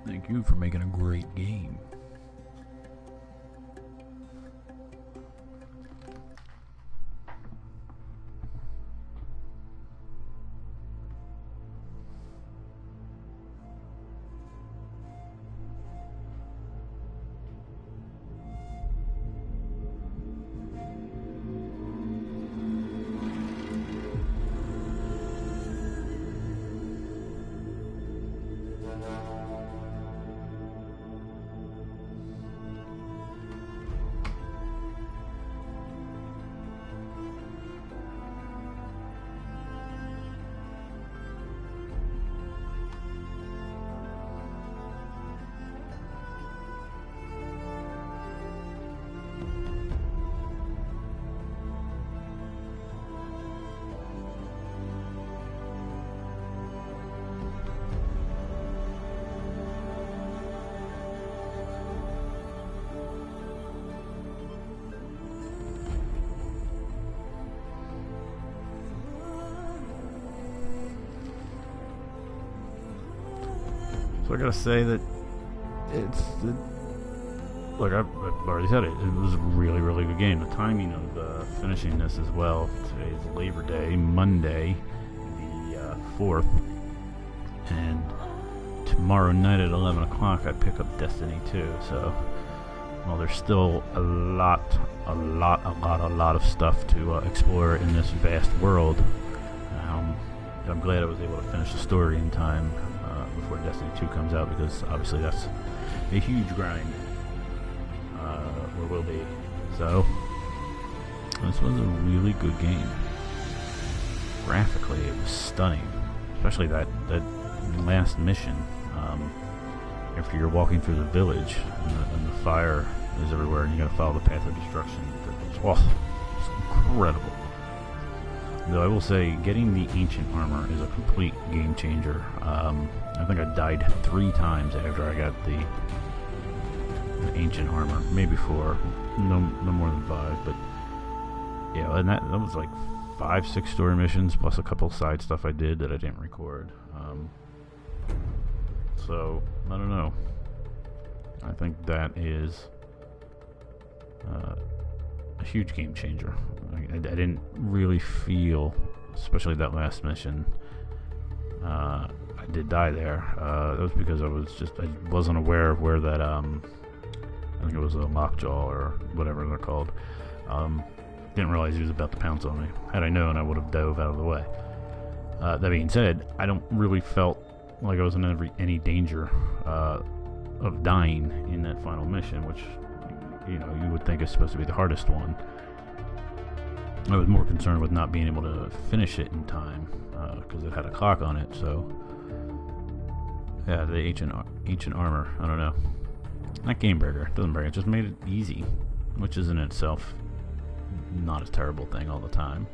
Thank you for making a great game. So I gotta say that look, I've already said it. It was a really, really good game. The timing of finishing this as well. Today is Labor Day, Monday, the 4th, and tomorrow night at 11 o'clock I pick up Destiny 2. So, well, there's still a lot of stuff to explore in this vast world. I'm glad I was able to finish the story in time before Destiny 2 comes out, because obviously that's a huge grind, or will be. So this was a really good game. Graphically, it was stunning, especially that last mission. After you're walking through the village and the fire is everywhere, and you got to follow the path of destruction. It's incredible. Though I will say, getting the ancient armor is a complete game changer. I think I died 3 times after I got the ancient armor. Maybe 4, no more than 5. But yeah, and that was like 5-6 story missions plus a couple side stuff I did that I didn't record. So I don't know. I think that is a huge game changer. I didn't really feel, especially that last mission. I did die there. That was because I wasn't aware of where that I think it was a lockjaw or whatever they're called. Didn't realize he was about to pounce on me. Had I known, I would have dove out of the way. That being said, I don't really felt like I was in any danger of dying in that final mission, which you would think is supposed to be the hardest one. I was more concerned with not being able to finish it in time because it had a clock on it. So yeah, the ancient armor. I don't know. Not game breaker. Doesn't break it. Just made it easy, which is in itself not a terrible thing all the time.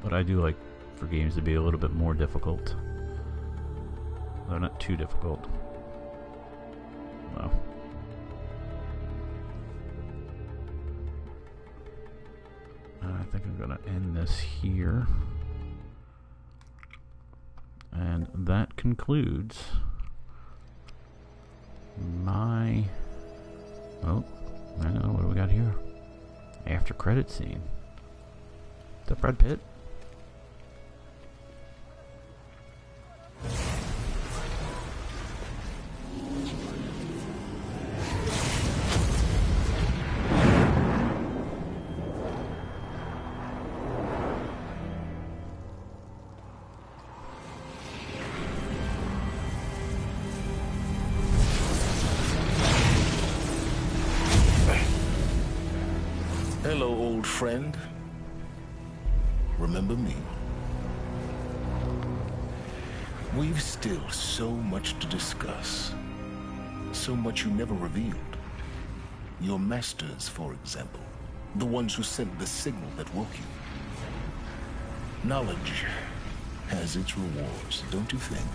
But I do like for games to be a little bit more difficult. They're not too difficult. Well. I think I'm going to end this here. And that concludes my... Oh, I know. What do we got here? After credit scene. Is that Brad Pitt? Hello, old friend. Remember me? We've still so much to discuss. So much you never revealed. Your masters, for example. The ones who sent the signal that woke you. Knowledge has its rewards, don't you think?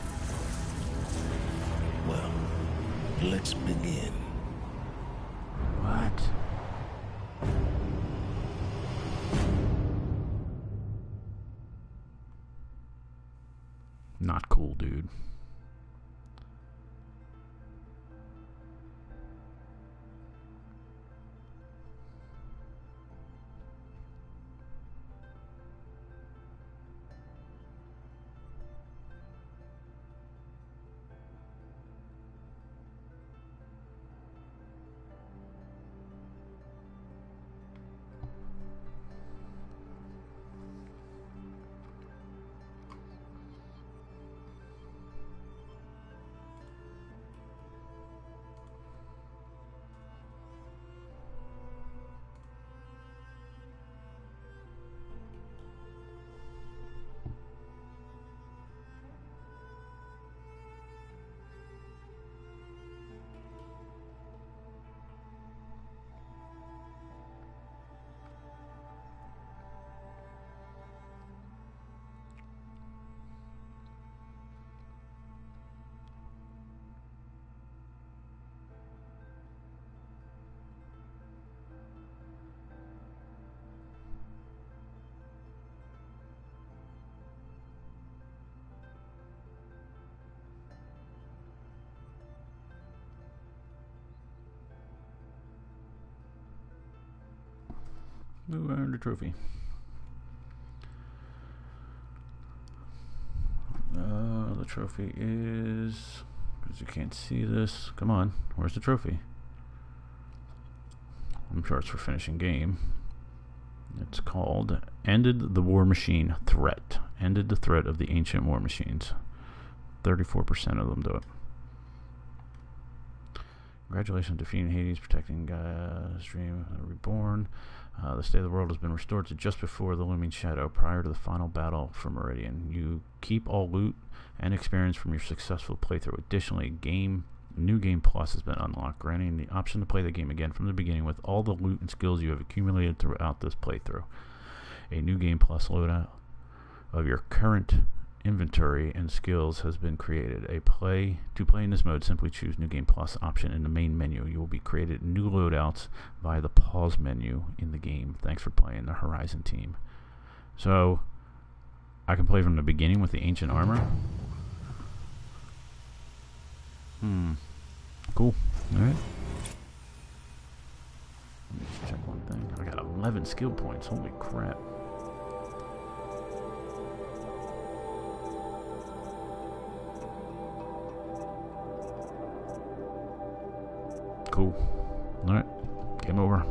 Well, let's begin. What? Not cool, dude. Who earned a trophy? The trophy is... because you can't see this. Come on, where's the trophy? I'm sure it's for finishing game. It's called Ended the War Machine Threat. Ended the threat of the ancient war machines. 34% of them do it. Congratulations on defeating Hades, protecting Stream Reborn. The state of the world has been restored to just before the Looming Shadow, prior to the final battle for Meridian. You keep all loot and experience from your successful playthrough. Additionally, New Game Plus has been unlocked, granting the option to play the game again from the beginning with all the loot and skills you have accumulated throughout this playthrough. A New Game Plus loadout of your current inventory and skills has been created. To play in this mode, simply choose New Game Plus option in the main menu. You will be created new loadouts via the pause menu in the game. Thanks for playing the Horizon team. So I can play from the beginning with the ancient armor. Cool. Alright. Let me just check one thing. I got 11 skill points. Holy crap. Cool. Alright. Game over.